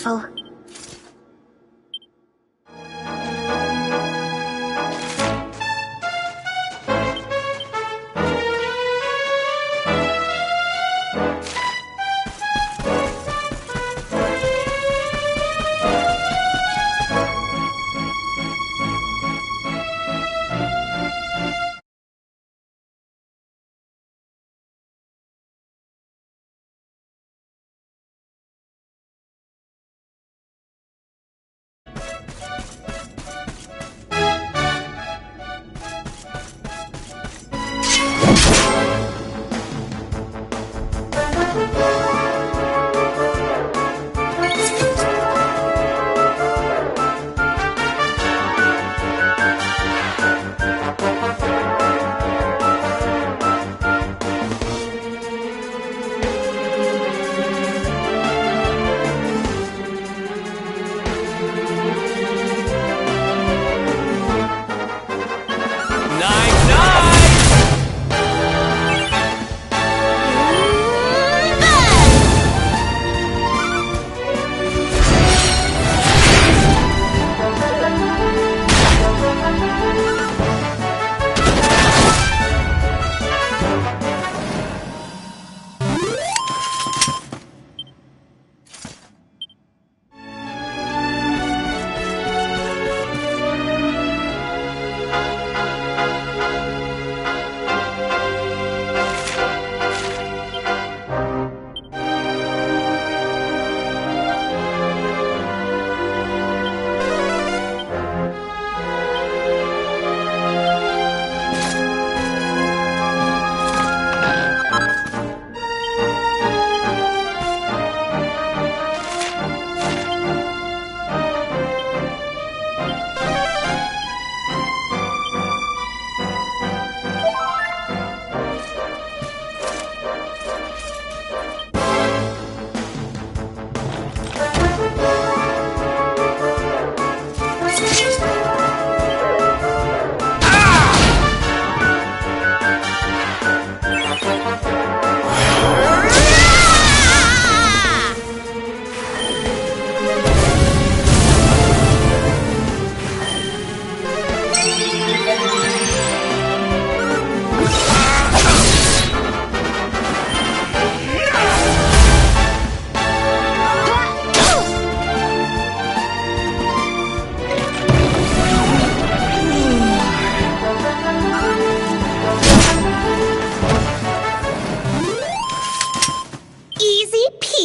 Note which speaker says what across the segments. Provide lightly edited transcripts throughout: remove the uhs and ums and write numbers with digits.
Speaker 1: careful.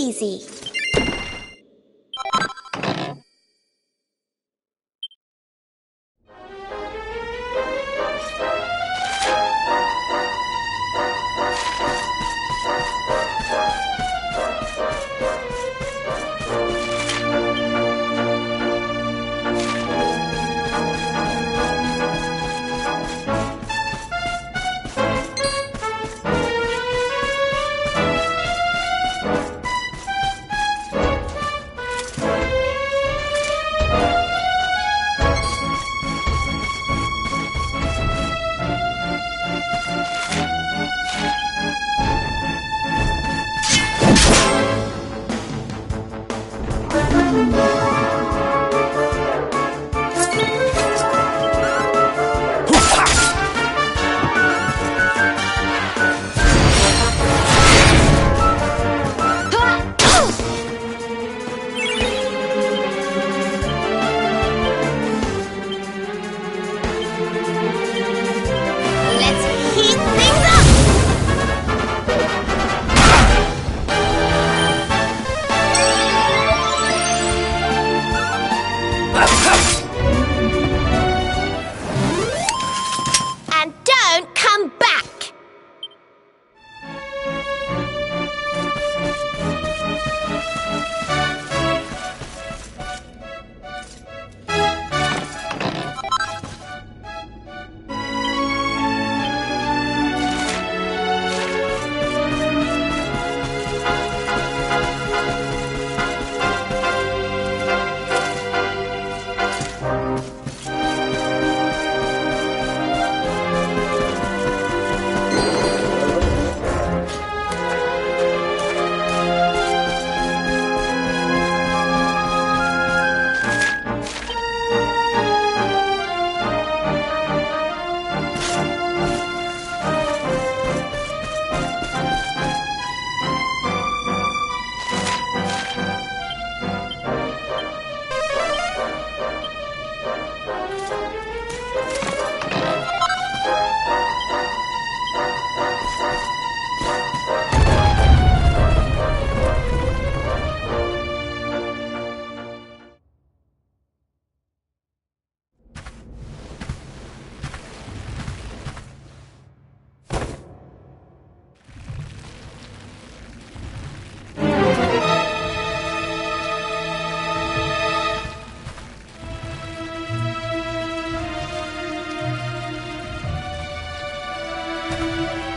Speaker 1: Easy.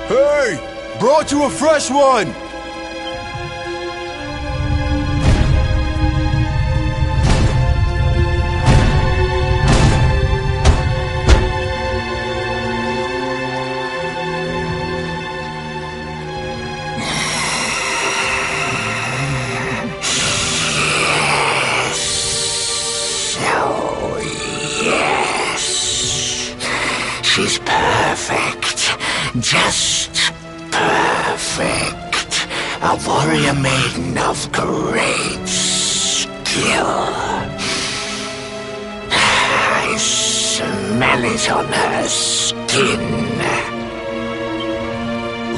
Speaker 2: Hey! Brought you a fresh one!
Speaker 3: She's perfect. Just perfect. A warrior maiden of great skill. I smell it on her skin.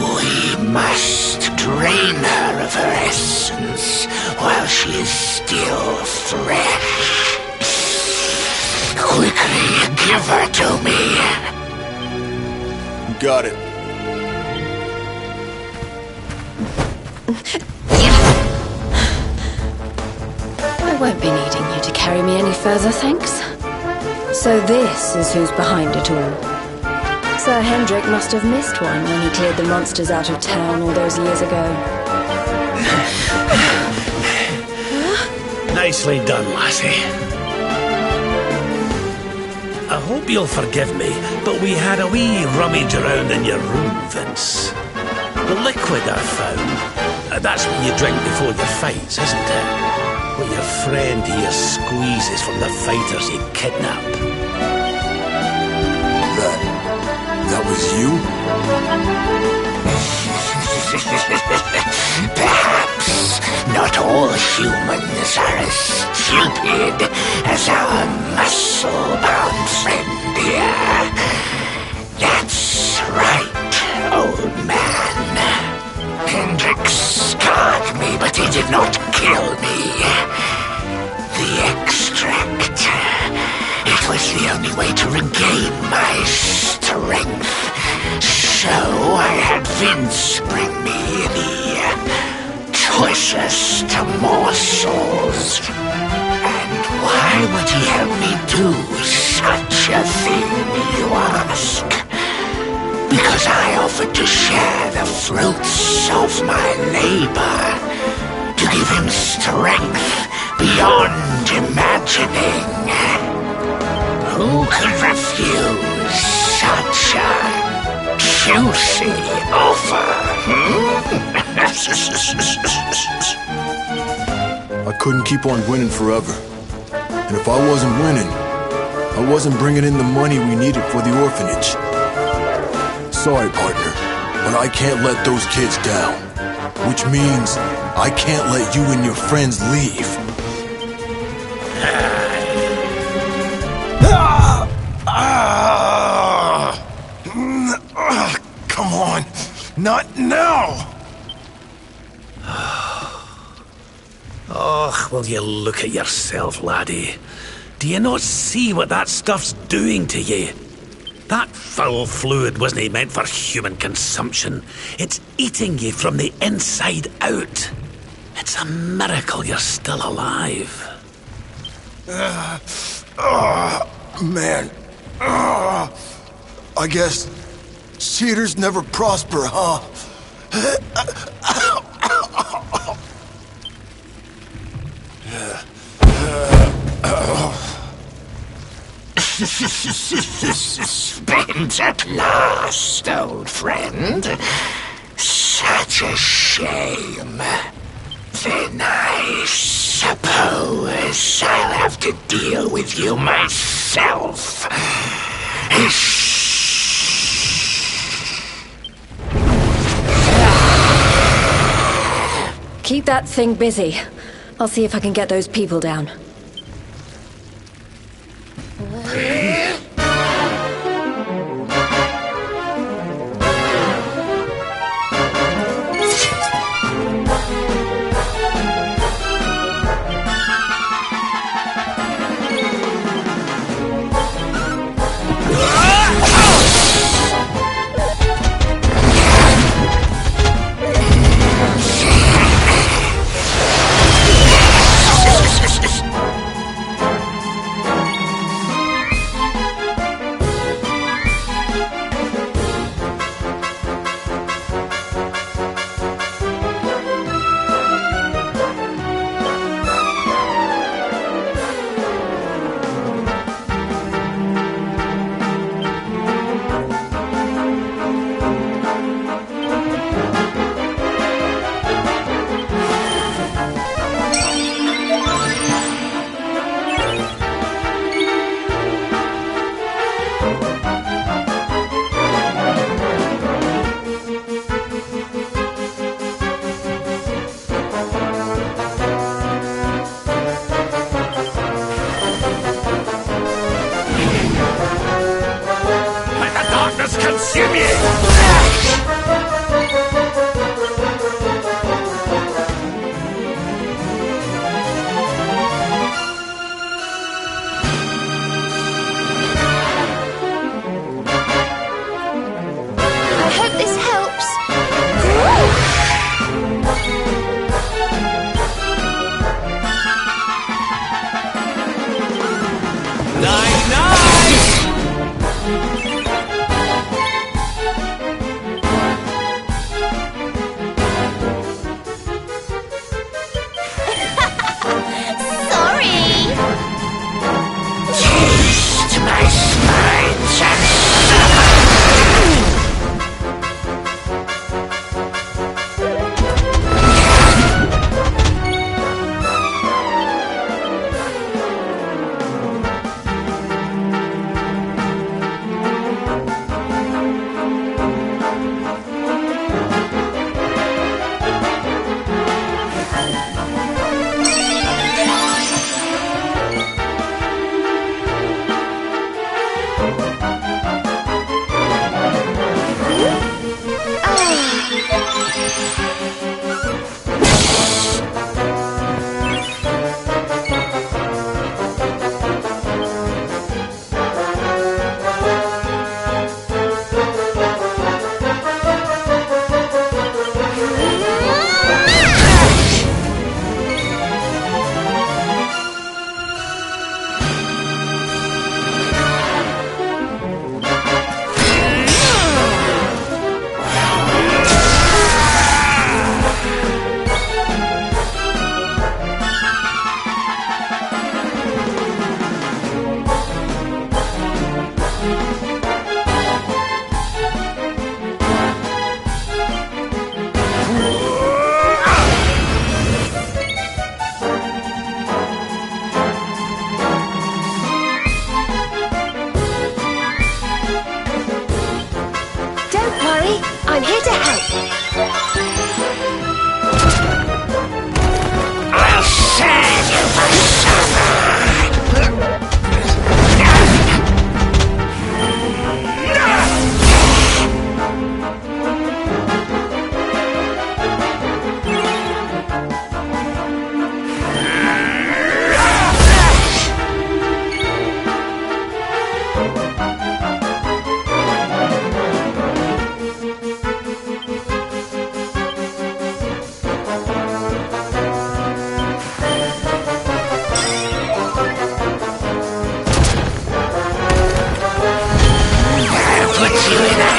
Speaker 3: We must drain her of her essence while she is still fresh. Quickly, give her to me.
Speaker 2: Got it.
Speaker 4: I won't be needing you to carry me any further, thanks. So this is who's behind it all. Sir Hendrik must have missed one when he cleared the monsters out of town all those years ago.
Speaker 5: Nicely done, lassie. I hope you'll forgive me, but we had a wee rummage around in your room, Vince. The liquid I found, that's what you drink before your fights, isn't it? What your friend here squeezes from the fighters he kidnapped.
Speaker 2: That was you?
Speaker 3: Perhaps not all humans are as stupid as our muscle-bound friend here. That's right, old man. Hendrik scarred me, but he did not kill me. The extract. It was the only way to regain my strength. So I had Vince bring me the choicest morsels. And why would he have me do such a thing, you ask? Because I offered to share the fruits of my labor, to give him strength beyond imagining. Who could refuse such a juicy offer?
Speaker 2: I couldn't keep on winning forever. And if I wasn't winning, I wasn't bringing in the money we needed for the orphanage. Sorry, partner, but I can't let those kids down. Which means I can't let you and your friends leave.
Speaker 6: Come on, not now!
Speaker 5: Oh, will you look at yourself, laddie? Do you not see what that stuff's doing to you? That foul fluid wasn't meant for human consumption. It's eating you from the inside out. It's a miracle you're still alive.
Speaker 6: Man. I guess cheaters never prosper, huh?
Speaker 3: Spent at last, old friend. Such a shame. Then I suppose I'll have to deal with you myself.
Speaker 4: Keep that thing busy. I'll see if I can get those people down.
Speaker 3: consume you!
Speaker 1: I hope this helps. Sorry.
Speaker 3: Taste my spines and
Speaker 1: Don't worry, I'm here to help.
Speaker 3: I'll save you by summer! Put you in a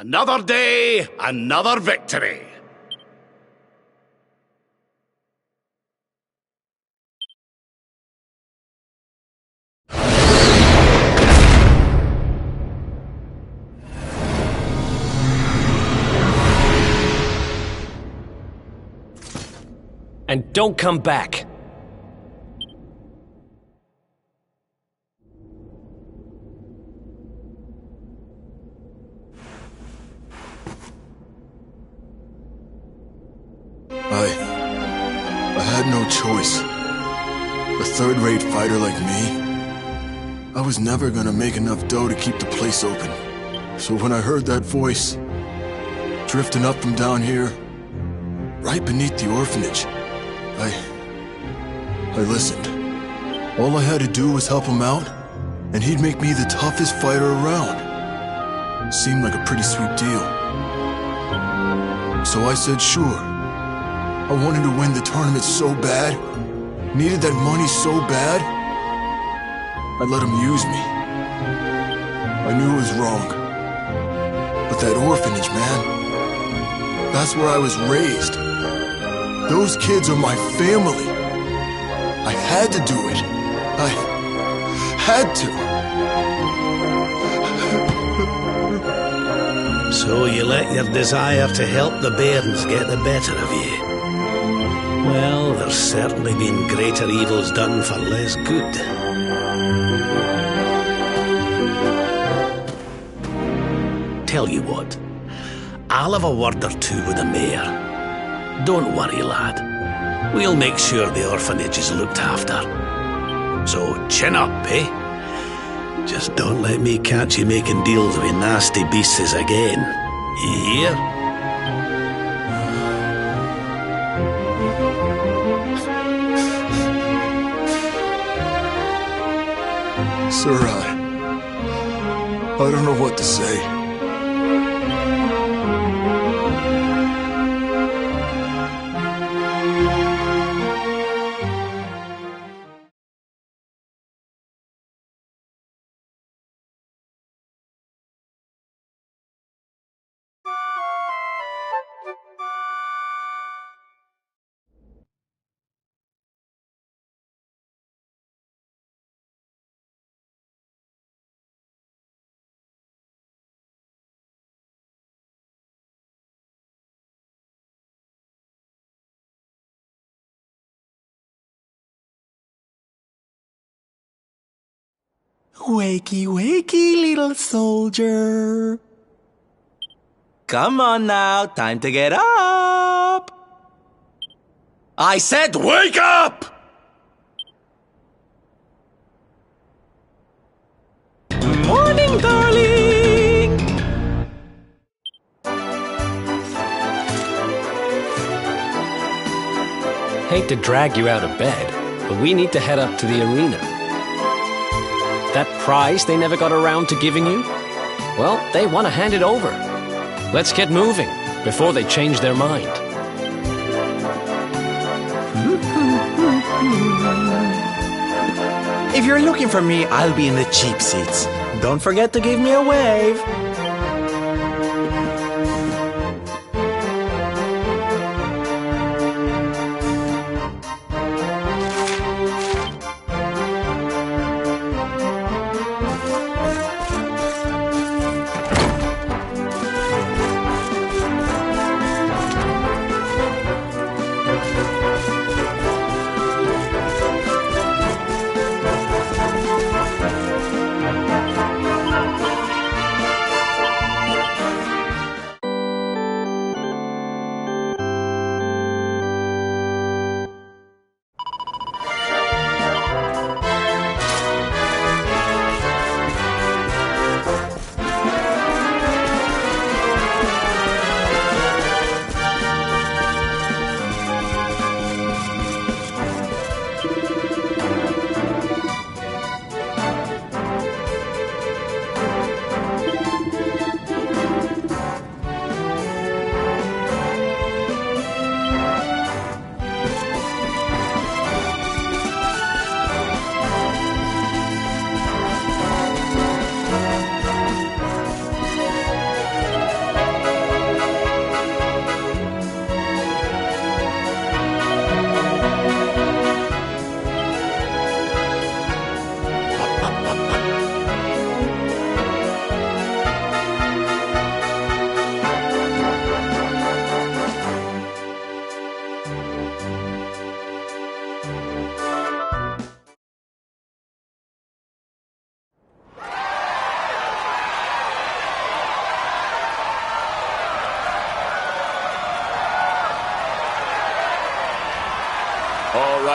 Speaker 5: Another day, another victory.
Speaker 7: And don't come back.
Speaker 2: I had no choice. A third-rate fighter like me, I was never gonna make enough dough to keep the place open. So when I heard that voice, drifting up from down here, right beneath the orphanage, I listened. All I had to do was help him out, and he'd make me the toughest fighter around. Seemed like a pretty sweet deal. So I said sure. I wanted to win the tournament so bad, needed that money so bad, I let him use me. I knew it was wrong. But that orphanage, man, that's where I was raised. Those kids are my family. I had to do it. I had to.
Speaker 5: So you let your desire to help the bairns get the better of you. Well, there's certainly been greater evils done for less good. Tell you what, I'll have a word or two with the mayor. Don't worry, lad. We'll make sure the orphanage is looked after. So chin up, eh? Just don't let me catch you making deals with nasty beasts again. You hear?
Speaker 2: Sir, I don't know what to say.
Speaker 8: Wakey, wakey, little soldier. Come on now, time to get up. I said wake up! Morning, darling!
Speaker 7: Hate to drag you out of bed, but we need to head up to the arena. That prize they never got around to giving you? Well, they want to hand it over. Let's get moving before they change their mind.
Speaker 8: If you're looking for me, I'll be in the cheap seats. Don't forget to give me a wave.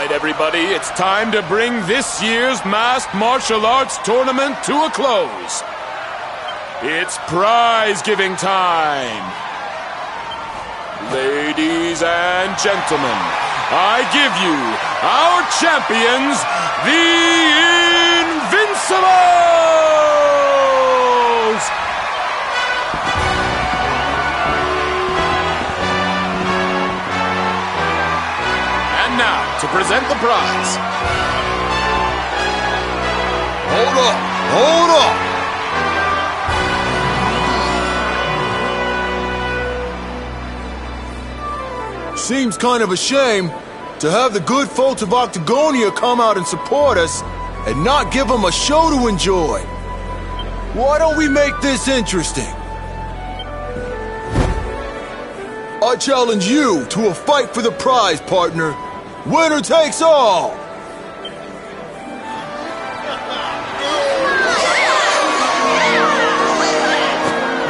Speaker 9: right, everybody, it's time to bring this year's Masked Martial Arts Tournament to a close. It's prize-giving time. Ladies and gentlemen, I give you our champions, the Invincibles! And now, to present the prize.
Speaker 6: Hold up! Hold up! Seems kind of a shame to have the good folks of Octagonia come out and support us and not give them a show to enjoy. Why don't we make this interesting? I challenge you to a fight for the prize, partner. Winner takes all!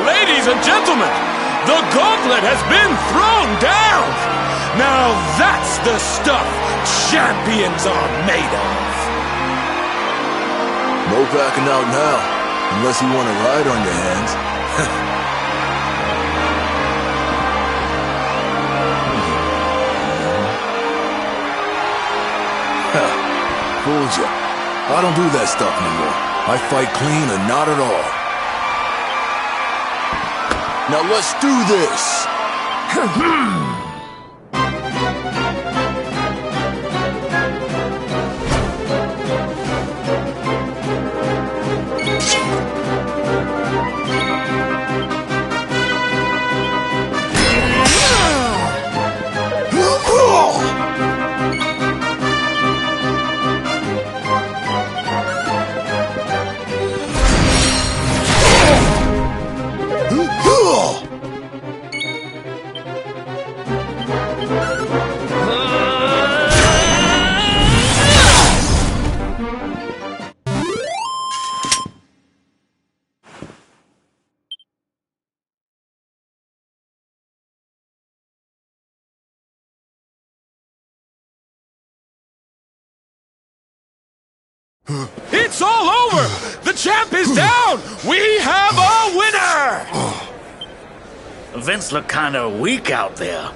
Speaker 9: Ladies and gentlemen, the gauntlet has been thrown down! Now that's the stuff champions are made of!
Speaker 2: No backing out now, unless you want to ride on your hands. Fooled you. I don't do that stuff anymore. I fight clean or not at all. Now let's do this!
Speaker 9: It's all over! The champ is down! We have a winner!
Speaker 3: Vince looked kind of weak out there.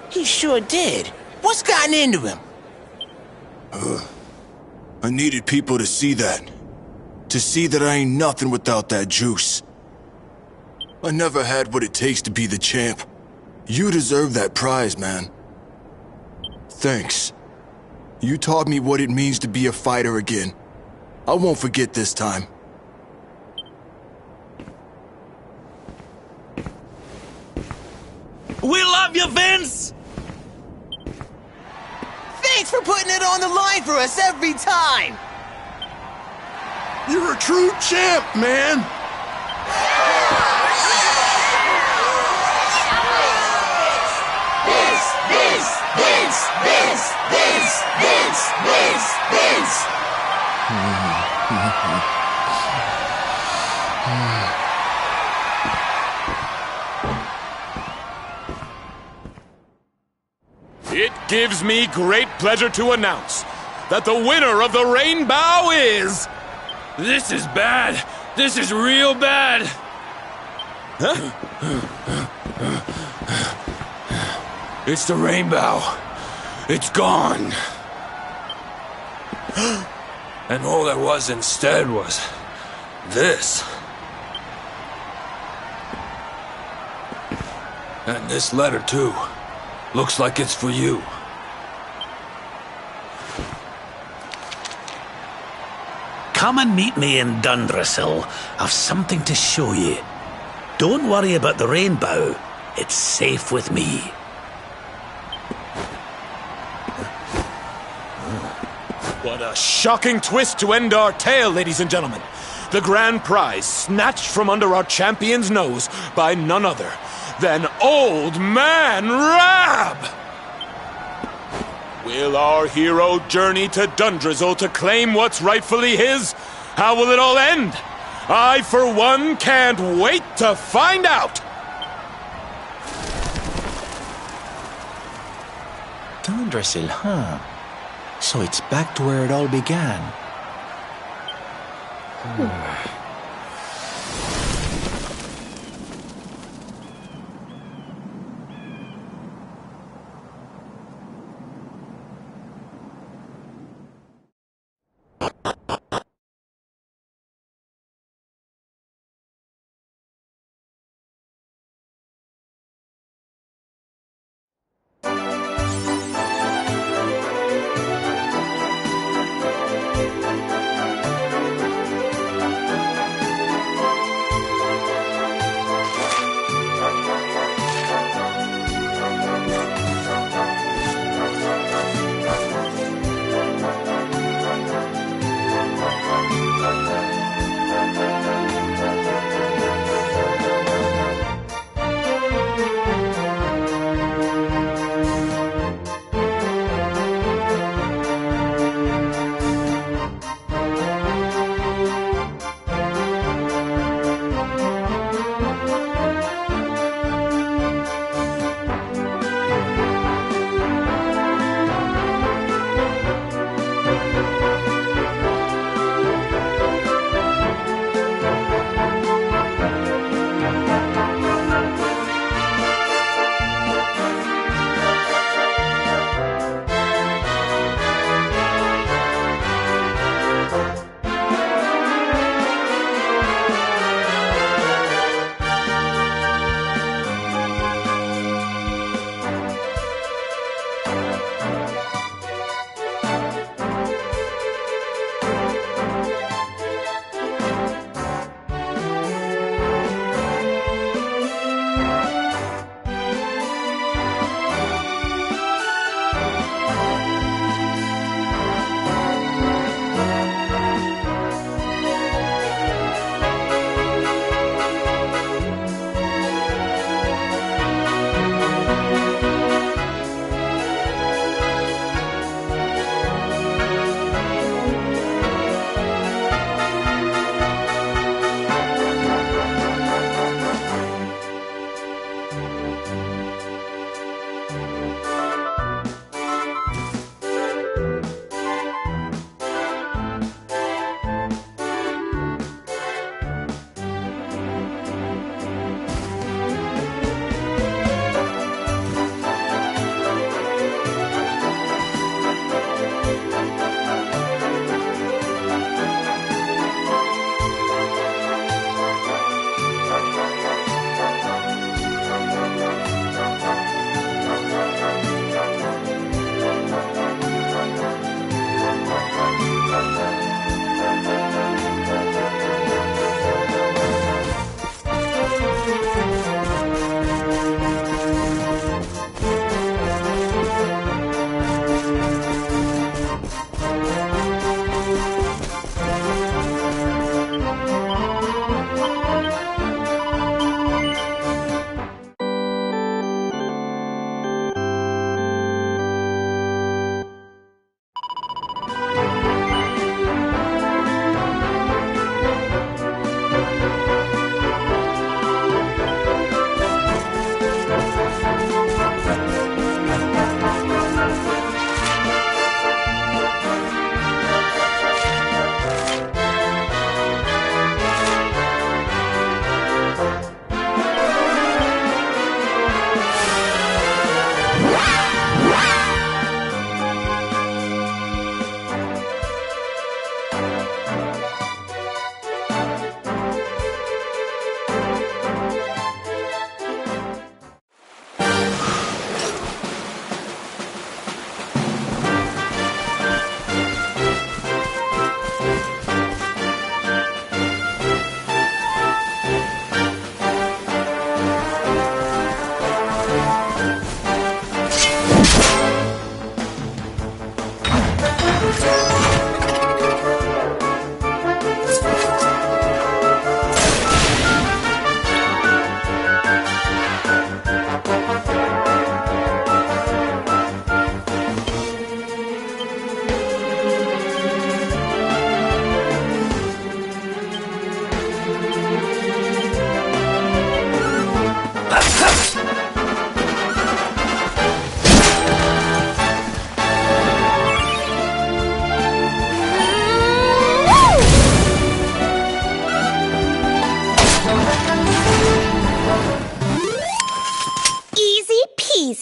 Speaker 8: He sure did. What's gotten into him?
Speaker 2: I needed people to see that. To see that I ain't nothing without that juice. I never had what it takes to be the champ. You deserve that prize, man. Thanks. You taught me what it means to be a fighter again. I won't forget this time.
Speaker 5: We love you, Vince!
Speaker 8: Thanks for putting it on the line for us every time!
Speaker 6: You're a true champ, man!
Speaker 9: It gives me great pleasure to announce that the winner of the Rainbow is...
Speaker 5: This is bad. This is real bad.
Speaker 9: Huh?
Speaker 5: It's the Rainbow. It's gone. And all there was instead was this. And this letter, too. Looks like it's for you. Come and meet me in Dundrasil. I've something to show you. Don't worry about the Rainbow. It's safe with me.
Speaker 9: What a shocking twist to end our tale, ladies and gentlemen. The grand prize snatched from under our champion's nose by none other than Old Man Rab! Will our hero journey to Dundrasil to claim what's rightfully his? How will it all end? I, for one, can't wait to find out!
Speaker 8: Dundrasil. Yggdrasil, huh? So it's back to where it all began.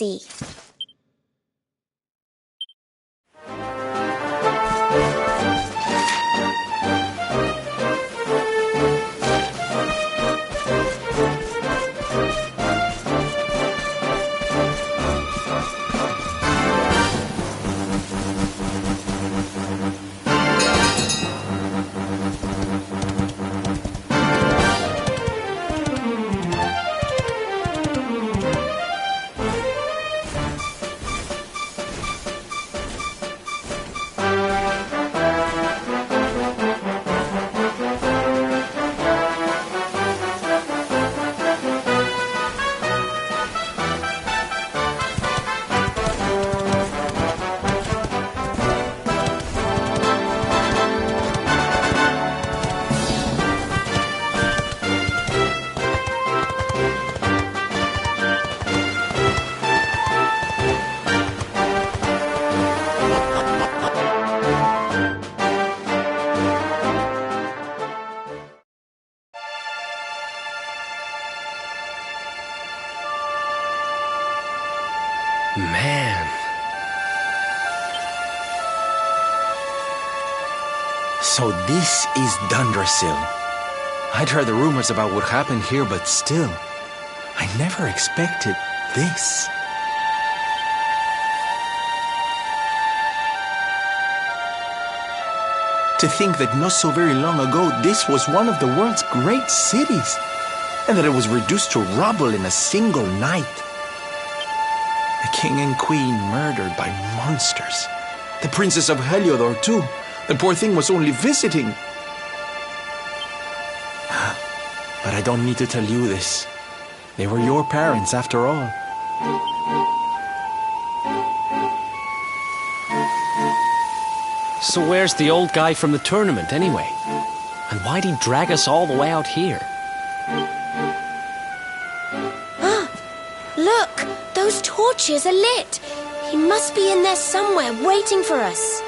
Speaker 1: easy.
Speaker 7: Man.
Speaker 8: So this is Dundrasil. I'd heard the rumors about what happened here, but still, I never expected this. To think that not so very long ago, this was one of the world's great cities, and that it was reduced to rubble in a single night. The king and queen murdered by monsters. The princess of Heliodor, too. The poor thing was only visiting. But I don't need to tell you this. They were your parents, after all.
Speaker 7: So where's the old guy from the tournament, anyway? And why'd he drag us all the way out here?
Speaker 1: Look! Those torches are lit! He must be in there somewhere, waiting for us.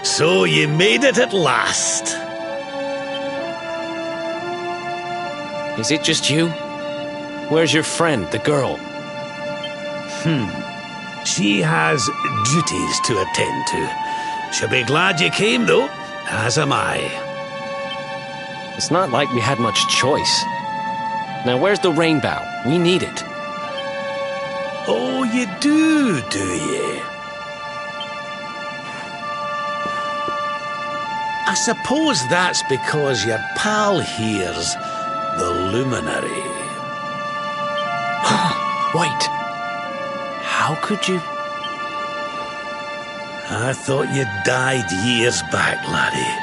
Speaker 5: So you made it at last.
Speaker 7: Is it just you? Where's your friend, the girl?
Speaker 5: She has duties to attend to. She'll be glad you came, though, as am I.
Speaker 7: It's not like we had much choice. Now where's the rainbow? We need it.
Speaker 5: Oh, you do you? I suppose that's because your pal here's the luminary.
Speaker 7: Wait. How could you...
Speaker 5: I thought you died years back, laddie.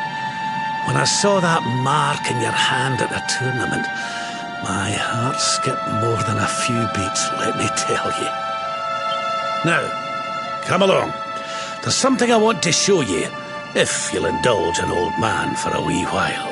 Speaker 5: When I saw that mark in your hand at the tournament, my heart skipped more than a few beats, let me tell you. Now, come along. There's something I want to show you, if you'll indulge an old man for a wee while.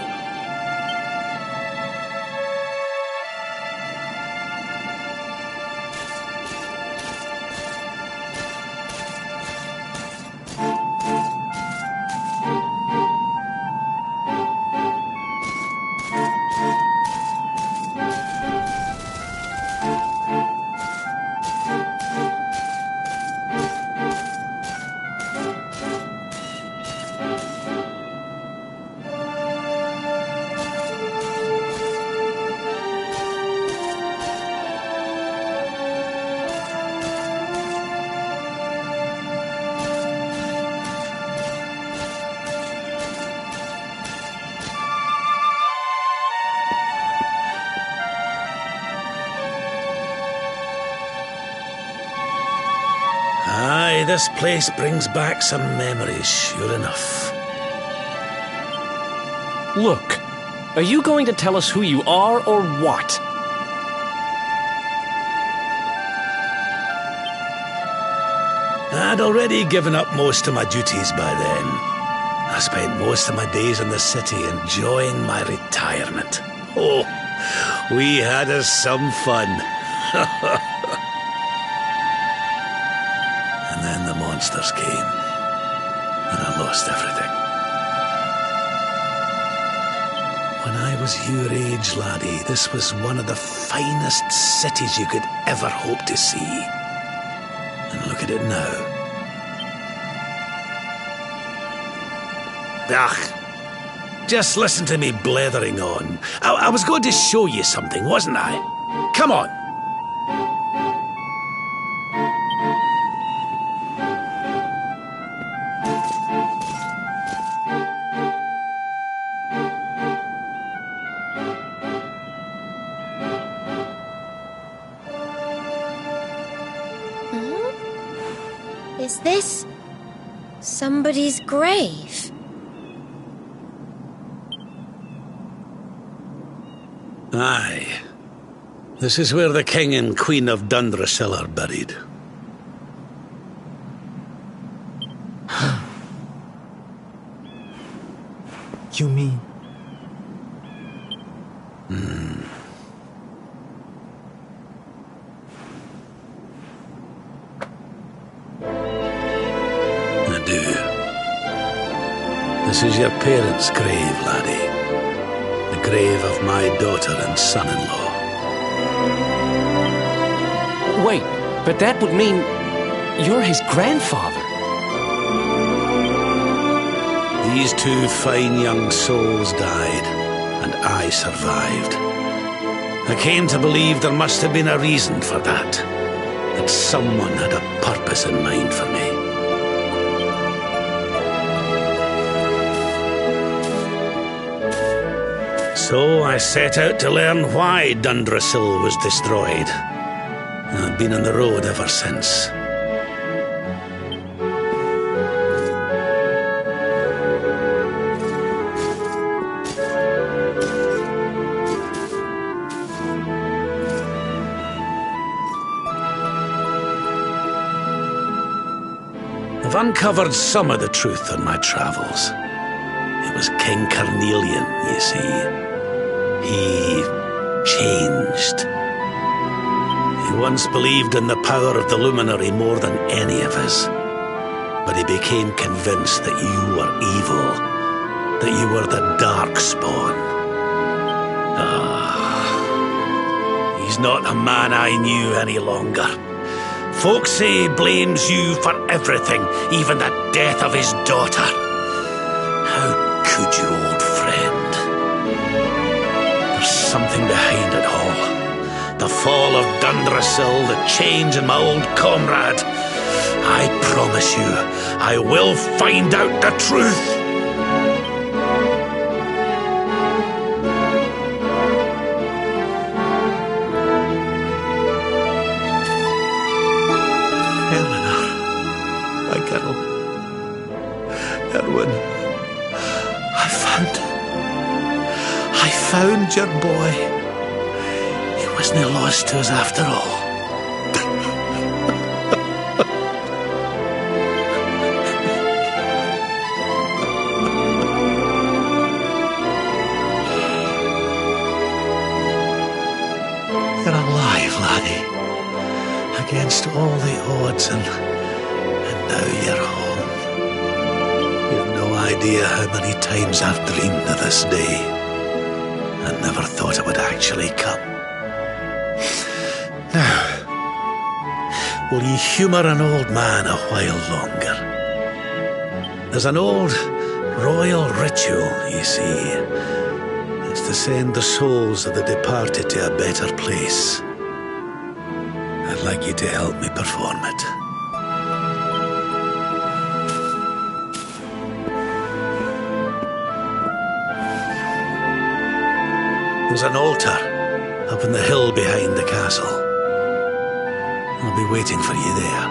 Speaker 5: this place brings back some memories, sure enough.
Speaker 7: Look, are you going to tell us who you are or what?
Speaker 5: I'd already given up most of my duties by then. I spent most of my days in the city enjoying my retirement. Oh, we had us some fun. And then the monsters came, and I lost everything. When I was your age, laddie, this was one of the finest cities you could ever hope to see. And look at it now. Just listen to me blethering on. I was going to show you something, wasn't I? Come on.
Speaker 1: Is this somebody's grave?
Speaker 5: Aye. This is where the King and Queen of Dundrasil are buried.
Speaker 8: You mean?
Speaker 5: I do. This is your parents' grave, laddie. The grave of my daughter and son-in-law.
Speaker 7: Wait, but that would mean you're his grandfather.
Speaker 5: These two fine young souls died, and I survived. I came to believe there must have been a reason for that. That someone had a purpose in mind for me. So I set out to learn why Dundrasil was destroyed. And I've been on the road ever since. I've uncovered some of the truth on my travels. It was King Carnelian, you see. He changed. He once believed in the power of the luminary more than any of us. But he became convinced that you were evil, that you were the Darkspawn. He's not a man I knew any longer. Folks say he blames you for everything, even the death of his daughter. How could you, old friend? There's something behind it all. The fall of Dundrasil, the change in my old comrade. I promise you, I will find out the truth. I found your boy. He wasn't lost to us after all. You're alive, laddie. Against all the odds, and now you're home. You've no idea how many times I've dreamed of this day. I never thought it would actually come. Now, will you humour an old man a while longer? There's an old royal ritual, you see. It's to send the souls of the departed to a better place. I'd like you to help me perform it. There's an altar up on the hill behind the castle. I'll be waiting for you there.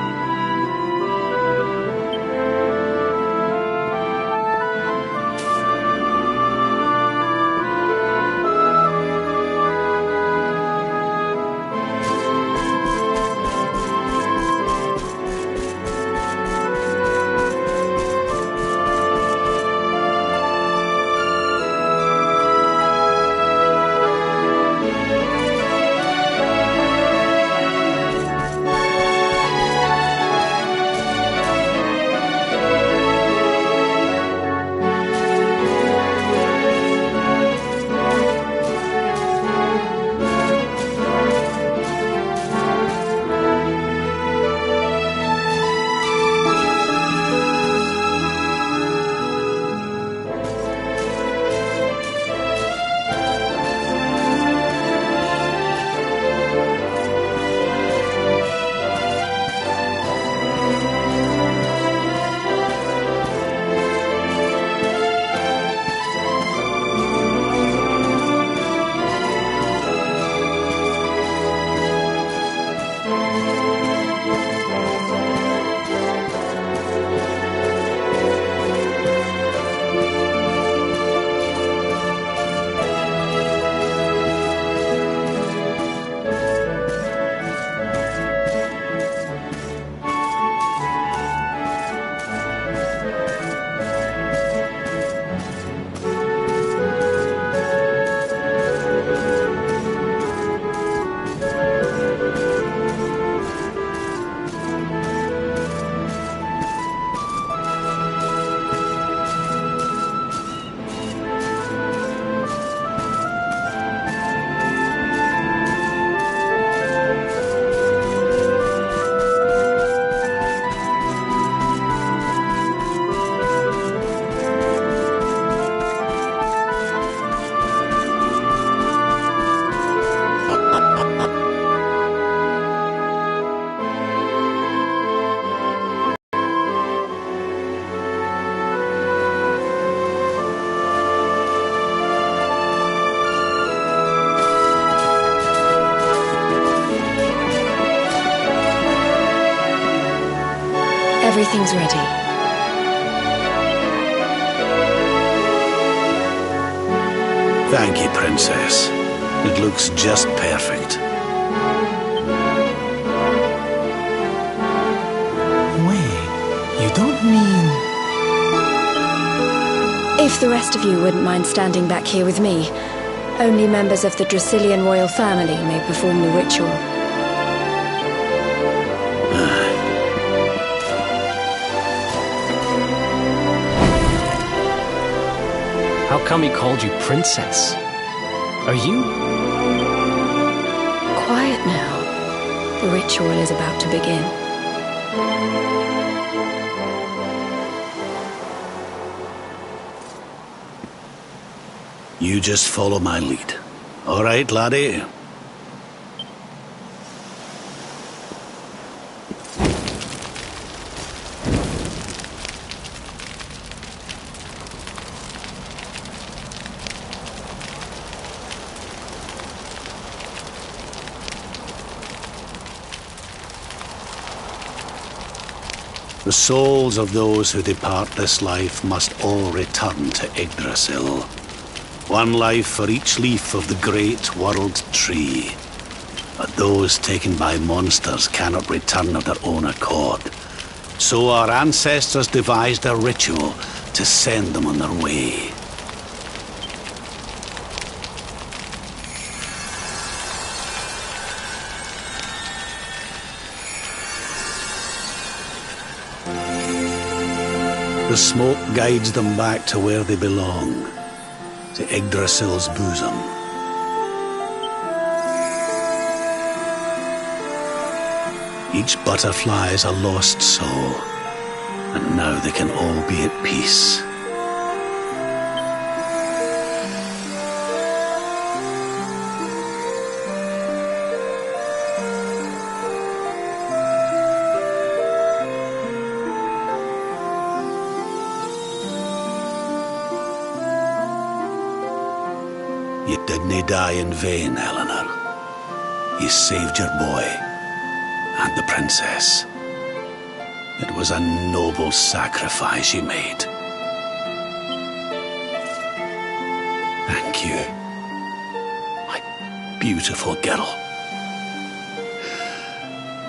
Speaker 4: Everything's ready.
Speaker 5: Thank you, Princess. It looks just perfect.
Speaker 8: Wait, you don't mean...
Speaker 4: If the rest of you wouldn't mind standing back here with me, only members of the Dracilian royal family may perform the ritual.
Speaker 7: How come he called you Princess? Are you?
Speaker 4: Quiet now. The ritual is about to begin.
Speaker 5: You just follow my lead. All right, laddie? The souls of those who depart this life must all return to Yggdrasil. One life for each leaf of the great world tree. But those taken by monsters cannot return of their own accord. So our ancestors devised a ritual to send them on their way. The smoke guides them back to where they belong, to Yggdrasil's bosom. Each butterfly is a lost soul, and now they can all be at peace. You didn't die in vain, Eleanor. You saved your boy and the princess. It was a noble sacrifice you made. Thank you, my beautiful girl.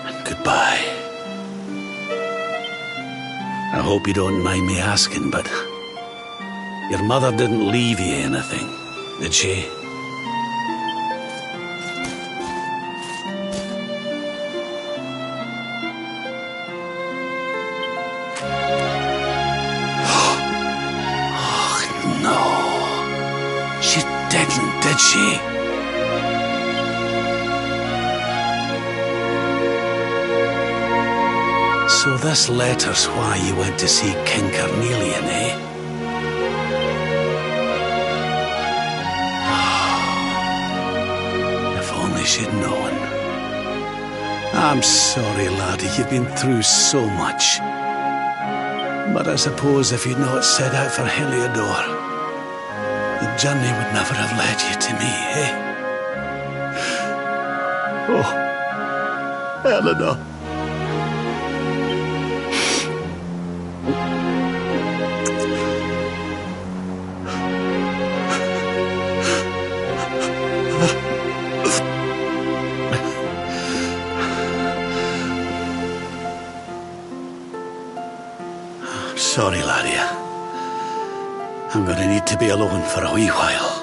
Speaker 5: And goodbye. I hope you don't mind me asking, but your mother didn't leave you anything, did she? Oh, no. She didn't, did she? So this letter's why you went to see King Carnelian, eh? She'd known. I'm sorry, laddie, you've been through so much. But I suppose if you'd not set out for Heliodor, the journey would never have led you to me, eh? Oh, Eleanor. Sorry, laddie. I'm going to need to be alone for a wee while.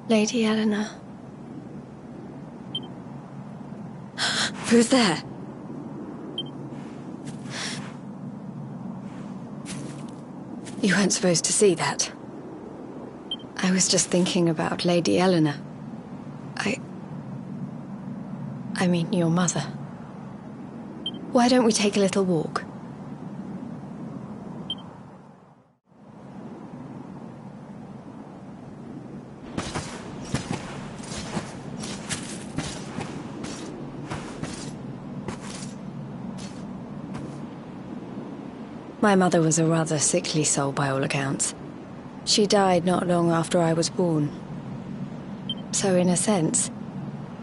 Speaker 4: Lady Eleanor. Who's there? You weren't supposed to see that. I was just thinking about Lady Eleanor. I mean, your mother. Why don't we take a little walk? My mother was a rather sickly soul by all accounts. She died not long after I was born. So in a sense,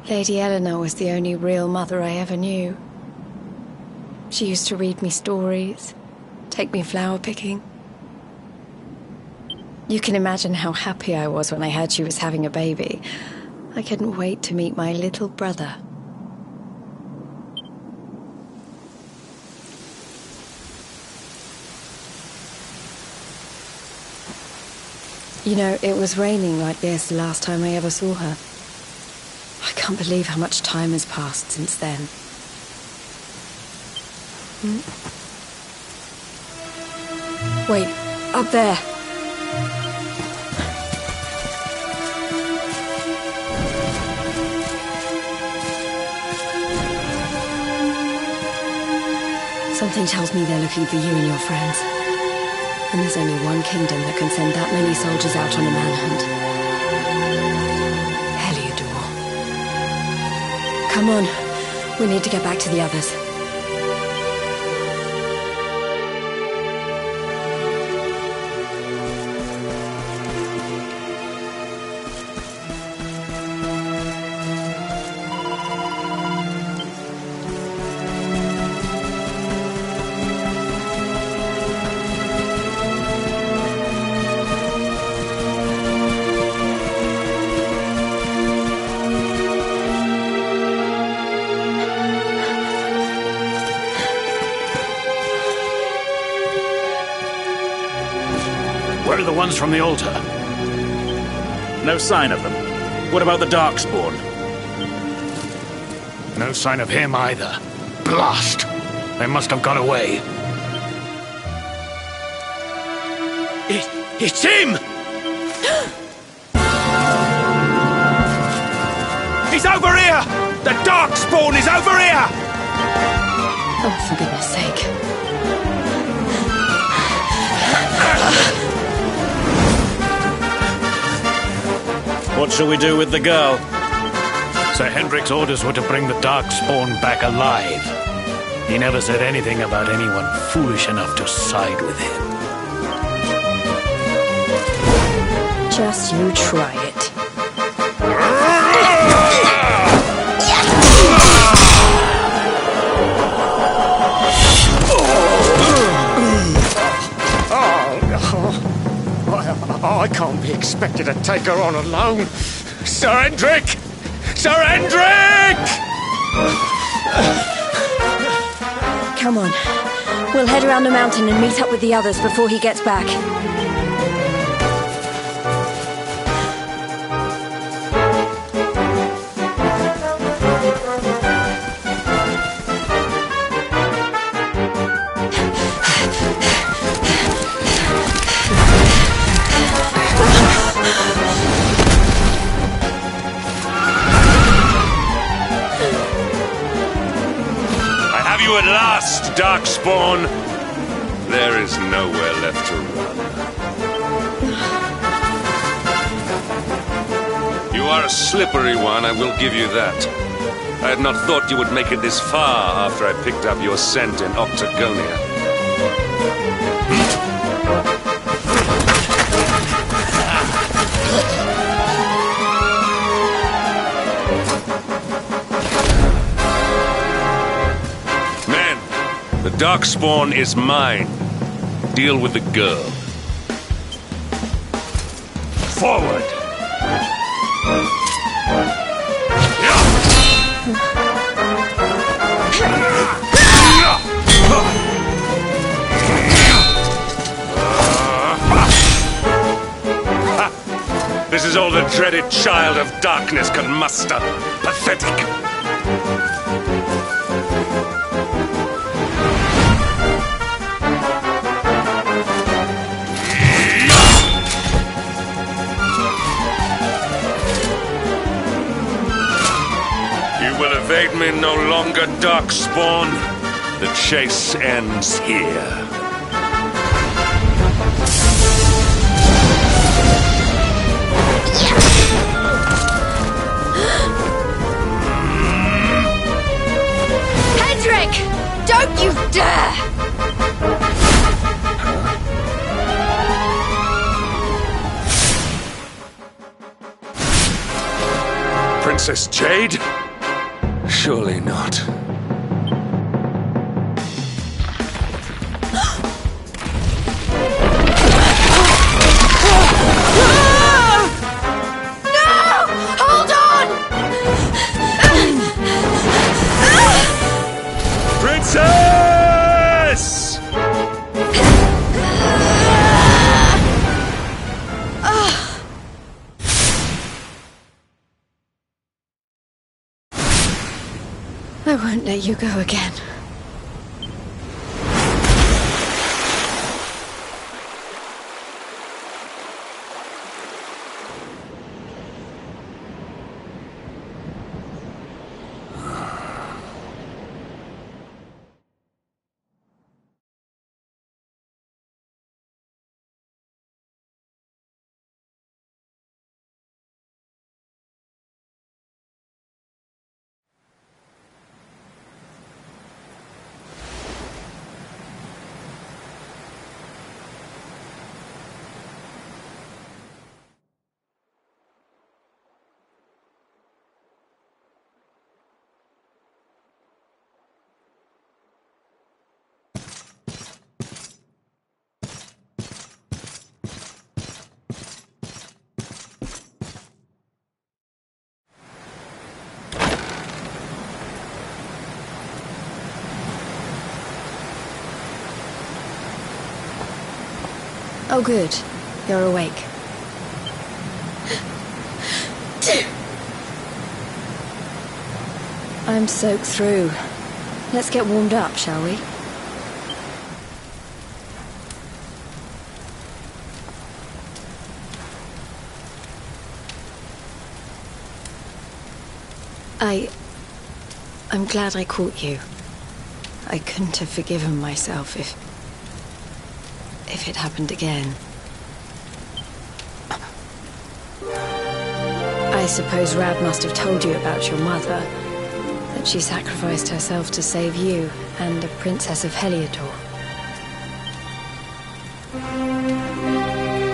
Speaker 4: Lady Eleanor was the only real mother I ever knew. She used to read me stories, take me flower picking. You can imagine how happy I was when I heard she was having a baby. I couldn't wait to meet my little brother. You know, it was raining like this the last time I ever saw her. I can't believe how much time has passed since then. Wait, up there. Something tells me they're looking for you and your friends. And there's only one kingdom that can send that many soldiers out on a manhunt. Heliodor. Come on. We need to get back to the others.
Speaker 5: Where are the ones from the altar?
Speaker 10: No sign of them. What about the Darkspawn?
Speaker 5: No sign of him either. Blast! They must have got away. It's him! He's over here! The Darkspawn is over here!
Speaker 4: Oh, for goodness sake.
Speaker 10: What shall we do with the girl?
Speaker 5: Sir Hendrik's orders were to bring the Darkspawn back alive. He never said anything about anyone foolish enough to side with him.
Speaker 4: Just you try it.
Speaker 5: I can't be expected to take her on alone. Sir Hendrik! Sir Hendrik!
Speaker 4: Come on. We'll head around the mountain and meet up with the others before he gets back.
Speaker 11: At last, Darkspawn. There is nowhere left to run. You are a slippery one, I will give you that. I had not thought you would make it this far after I picked up your scent in Octagonia. The Darkspawn is mine. Deal with the girl. Forward! This is is all the dreaded child of darkness can muster. Pathetic. You will evade me no longer, Darkspawn. The chase ends here.
Speaker 1: Hendrik! Don't you dare!
Speaker 11: Princess Jade? Surely not.
Speaker 5: Princess!
Speaker 4: I won't let you go again. Oh, good. You're awake. I'm soaked through. Let's get warmed up, shall we? I'm glad I caught you. I couldn't have forgiven myself if it happened again. I suppose Rab must have told you about your mother, that she sacrificed herself to save you and a princess of Heliodor.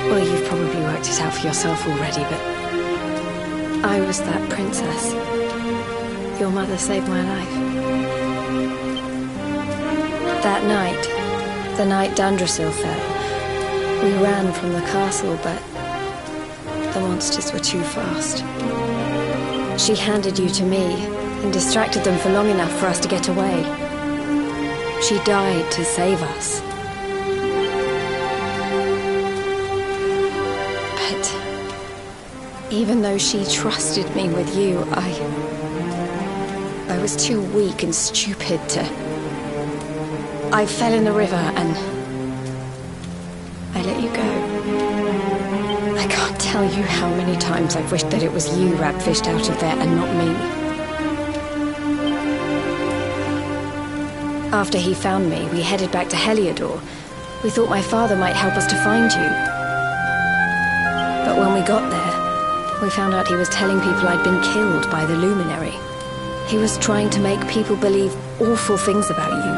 Speaker 4: Well, you've probably worked it out for yourself already, but I was that princess. Your mother saved my life. That night, the night Dundrasil fell, we ran from the castle, but the monsters were too fast. She handed you to me and distracted them for long enough for us to get away. She died to save us. But even though she trusted me with you, I was too weak and stupid to... I fell in the river and I let you go. I can't tell you how many times I've wished that it was you Rab fished out of there and not me. After he found me, we headed back to Heliodor. We thought my father might help us to find you. But when we got there, we found out he was telling people I'd been killed by the Luminary. He was trying to make people believe awful things about you.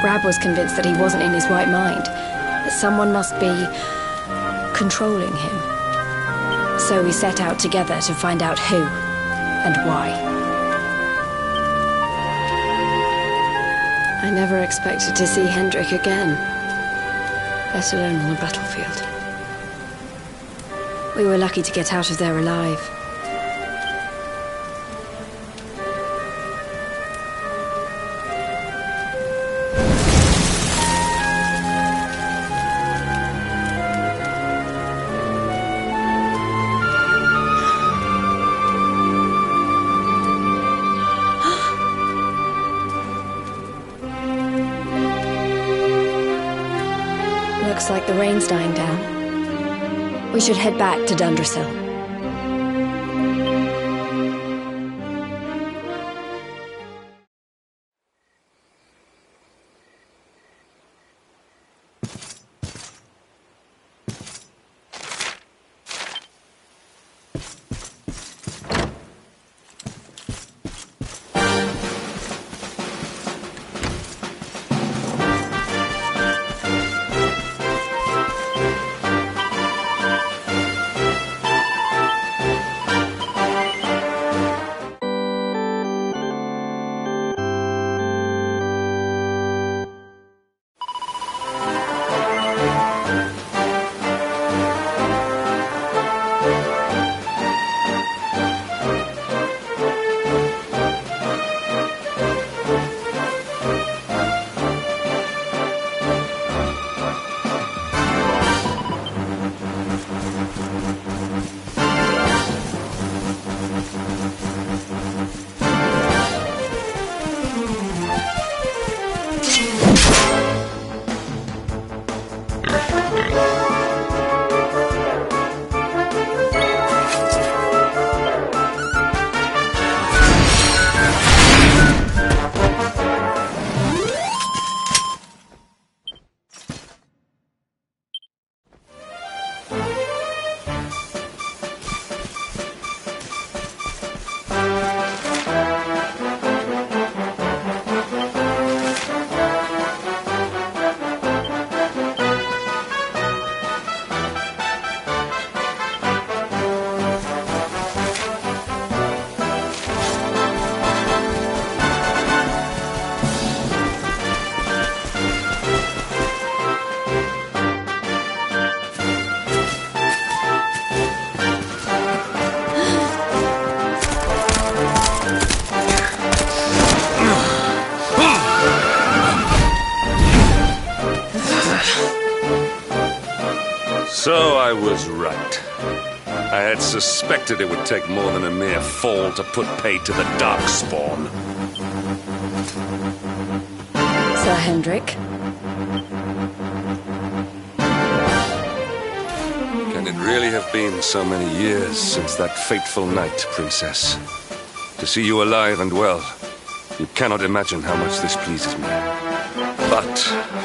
Speaker 4: Rab was convinced that he wasn't in his right mind, that someone must be controlling him. So we set out together to find out who and why. I never expected to see Hendrik again, let alone on the battlefield. We were lucky to get out of there alive. Looks like the rain's dying down. We should head back to Dundrasil.
Speaker 11: So I was right. I had suspected it would take more than a mere fall to put pay to the Darkspawn.
Speaker 4: Sir Hendrik?
Speaker 11: Can it really have been so many years since that fateful night, Princess? To see you alive and well, you cannot imagine how much this pleases me. But,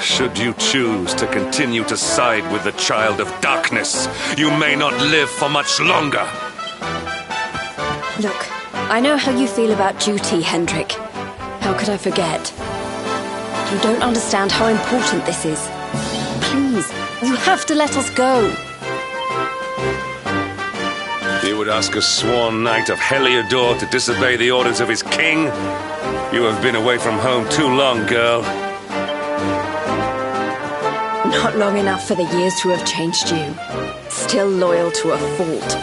Speaker 11: should you choose to continue to side with the Child of Darkness, you may not live for much longer.
Speaker 4: Look, I know how you feel about duty, Hendrik. How could I forget? You don't understand how important this is. Please, you have to let us go.
Speaker 11: You would ask a sworn knight of Heliodor to disobey the orders of his king? You have been away from home too long, girl.
Speaker 4: Not long enough for the years to have changed you. Still loyal to a fault.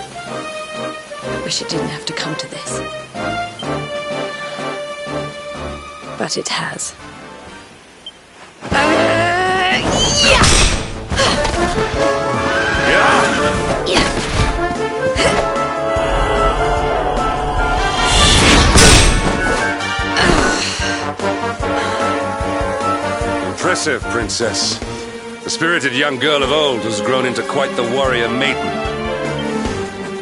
Speaker 4: I wish it didn't have to come to this. But it has.
Speaker 11: Impressive, Princess. The spirited young girl of old has grown into quite the warrior maiden.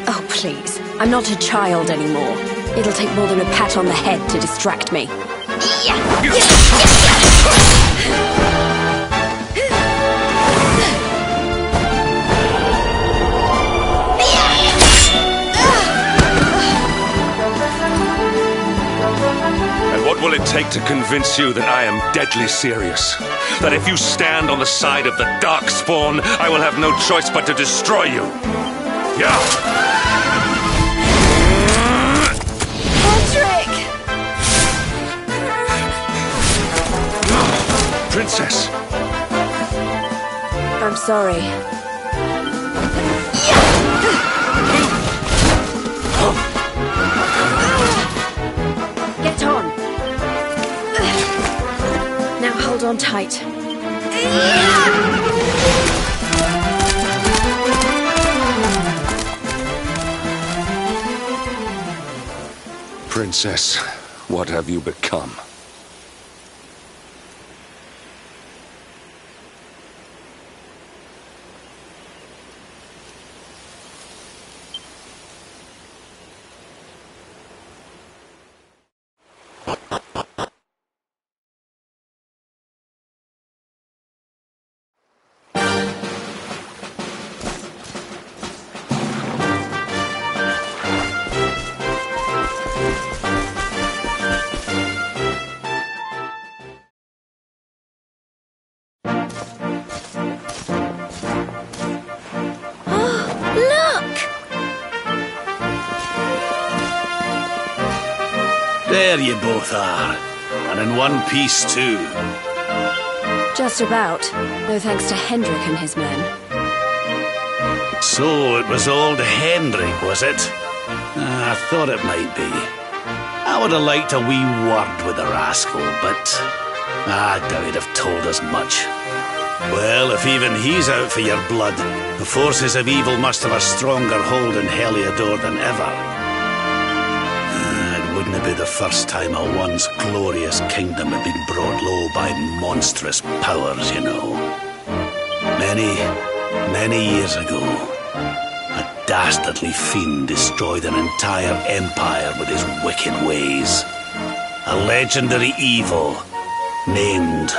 Speaker 4: Oh, please. I'm not a child anymore. It'll take more than a pat on the head to distract me.
Speaker 11: What will it take to convince you that I am deadly serious? That if you stand on the side of the Darkspawn, I will have no choice but to destroy you? Yeah!
Speaker 4: Patrick!
Speaker 11: Princess!
Speaker 4: I'm sorry. Get on! Now hold on tight.
Speaker 11: Princess, what have you become?
Speaker 5: There you both are. And in one piece, too.
Speaker 4: Just about. No thanks to Hendrik and his men.
Speaker 5: So it was old Hendrik, was it? I thought it might be. I would have liked a wee word with the rascal, but I doubt he'd have told us much. Well, if even he's out for your blood, the forces of evil must have a stronger hold in Heliodor than ever. It wouldn't be the first time a once glorious kingdom had been brought low by monstrous powers, you know. Many years ago, a dastardly fiend destroyed an entire empire with his wicked ways. A legendary evil named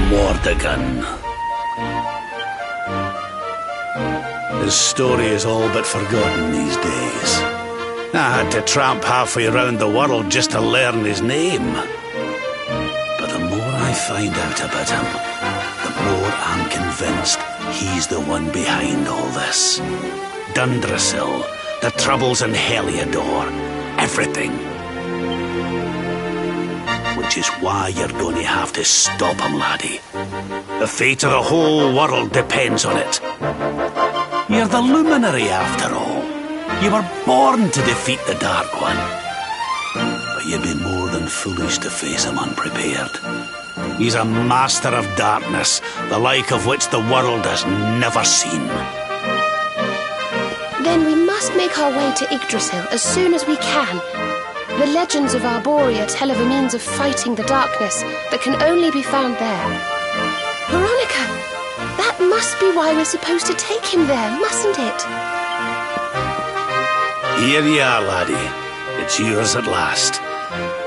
Speaker 5: Mordegon. His story is all but forgotten these days. I had to tramp halfway around the world just to learn his name. But the more I find out about him, the more I'm convinced he's the one behind all this. Dundrasil, the troubles in Heliodor, everything. Which is why you're going to have to stop him, laddie. The fate of the whole world depends on it. You're the luminary, after all. You were born to defeat the Dark One. But you'd be more than foolish to face him unprepared. He's a master of darkness, the like of which the world has never seen.
Speaker 1: Then we must make our way to Yggdrasil as soon as we can. The legends of Arborea tell of a means of fighting the darkness that can only be found there. Veronica, that must be why we're supposed to take him there, mustn't it?
Speaker 5: Here you are, laddie. It's yours at last.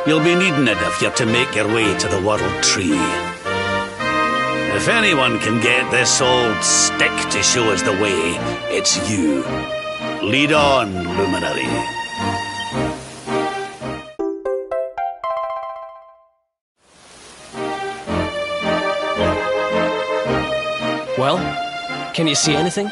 Speaker 5: You'll be needing it if you're to make your way to the World Tree. If anyone can get this old stick to show us the way, it's you. Lead on, Luminary.
Speaker 7: Well, can you see anything?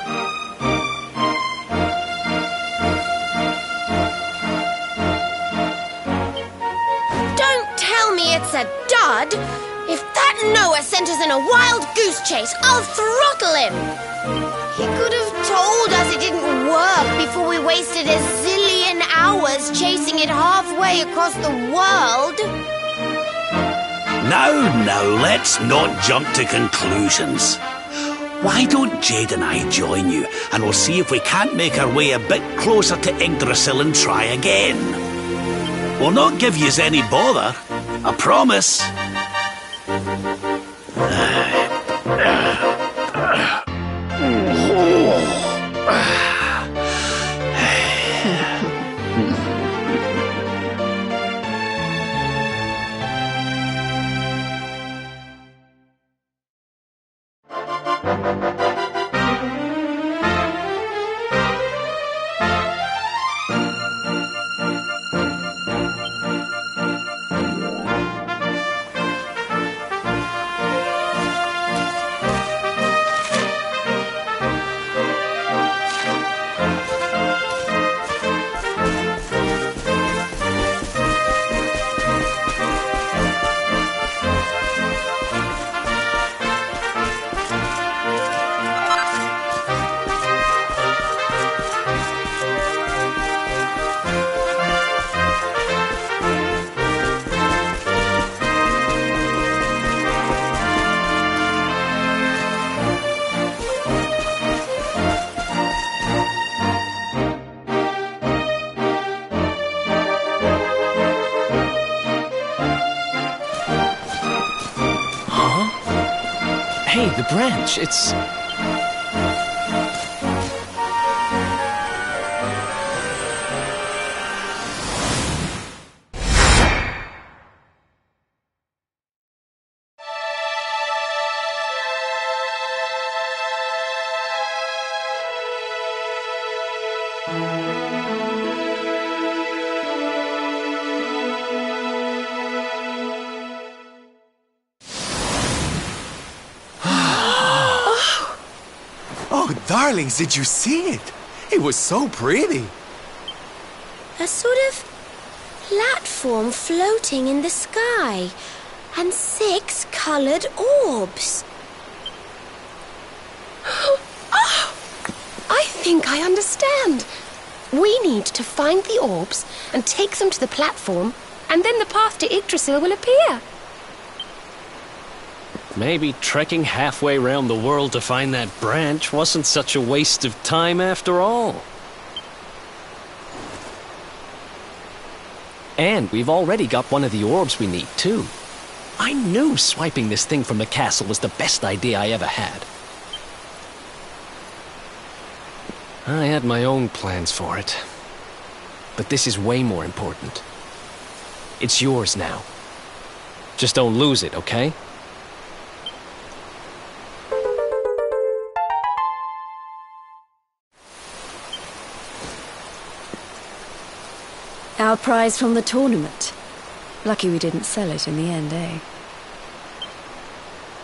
Speaker 1: Don't tell me it's a dud. If that Noah sent us in a wild goose chase, I'll throttle him. He could have told us it didn't work before we wasted a zillion hours chasing it halfway across the world.
Speaker 5: Now, let's not jump to conclusions. Why don't Jade and I join you, and we'll see if we can't make our way a bit closer to Yggdrasil and try again. We'll not give yous any bother, I promise.
Speaker 7: Hey, the branch, it's...
Speaker 8: Darlings, did you see it? It was so pretty.
Speaker 1: A sort of platform floating in the sky, and 6 coloured orbs.
Speaker 12: Oh, I think I understand. We need to find the orbs and take them to the platform, and then the path to Yggdrasil will appear.
Speaker 7: Maybe trekking halfway around the world to find that branch wasn't such a waste of time after all. And we've already got one of the orbs we need, too. I knew swiping this thing from the castle was the best idea I ever had. I had my own plans for it. But this is way more important. It's yours now. Just don't lose it, okay?
Speaker 4: Our prize from the tournament. Lucky we didn't sell it in the end, eh?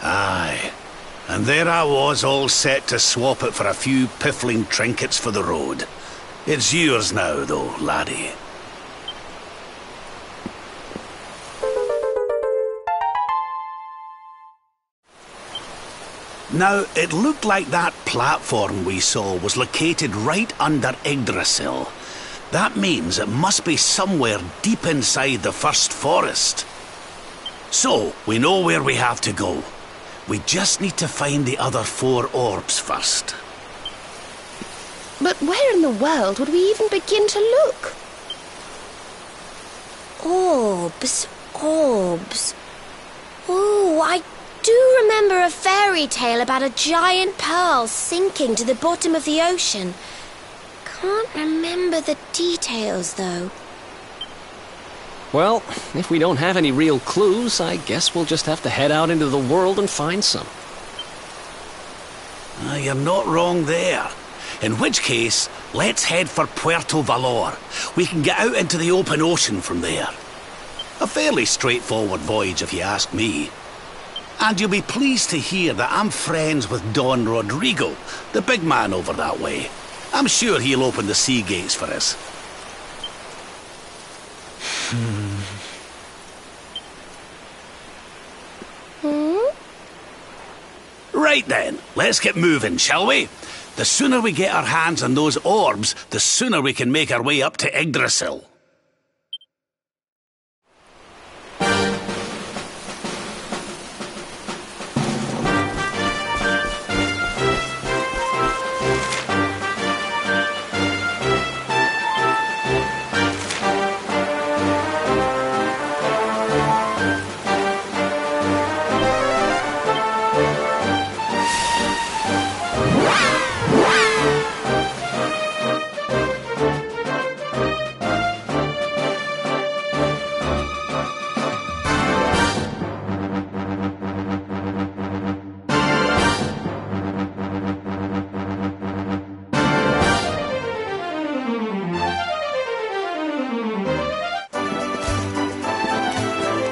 Speaker 13: Aye. And there I was, all set to swap it for a few piffling trinkets for the road. It's yours now, though, laddie. Now, it looked like that platform we saw was located right under Yggdrasil. That means it must be somewhere deep inside the first forest. So, we know where we have to go. We just need to find the other 4 orbs first.
Speaker 12: But where in the world would we even begin to look?
Speaker 1: Orbs, orbs. Oh, I do remember a fairy tale about a giant pearl sinking to the bottom of the ocean. Can't remember the details, though.
Speaker 7: Well, if we don't have any real clues, I guess we'll just have to head out into the world and find some.
Speaker 13: You're not wrong there. In which case, let's head for Puerto Valor. We can get out into the open ocean from there. A fairly straightforward voyage, if you ask me. And you'll be pleased to hear that I'm friends with Don Rodrigo, the big man over that way. I'm sure he'll open the sea gates for us. Right then, let's get moving, shall we? The sooner we get our hands on those orbs, the sooner we can make our way up to Yggdrasil.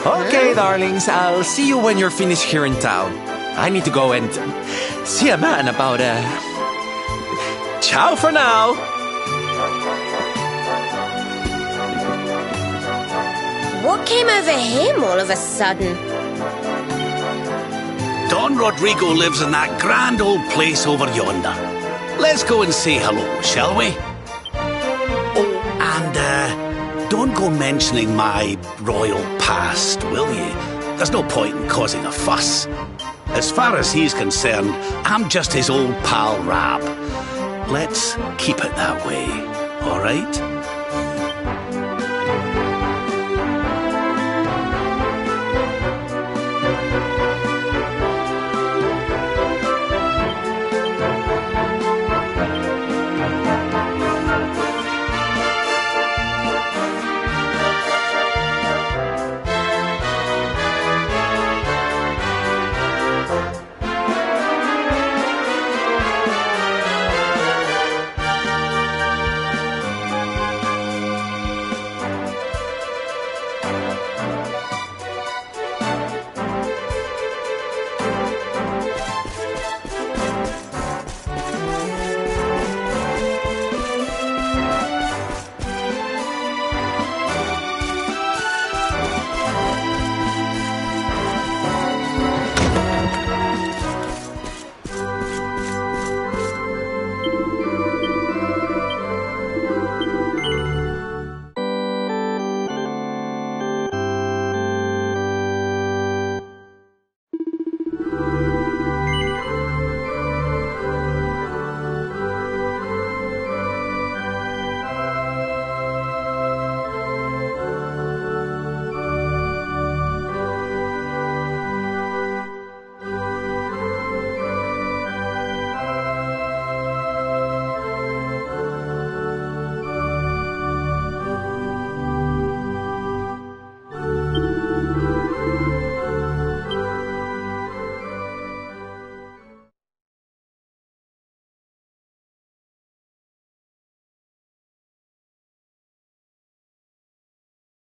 Speaker 8: Okay, darlings, I'll see you when you're finished here in town. I need to go and see a man about Ciao for now!
Speaker 1: What came over him all of a sudden?
Speaker 13: Don Rodrigo lives in that grand old place over yonder. Let's go and say hello, shall we? Oh, and don't go mentioning my royal past, will you? There's no point in causing a fuss. As far as he's concerned, I'm just his old pal Rab. Let's keep it that way, all right?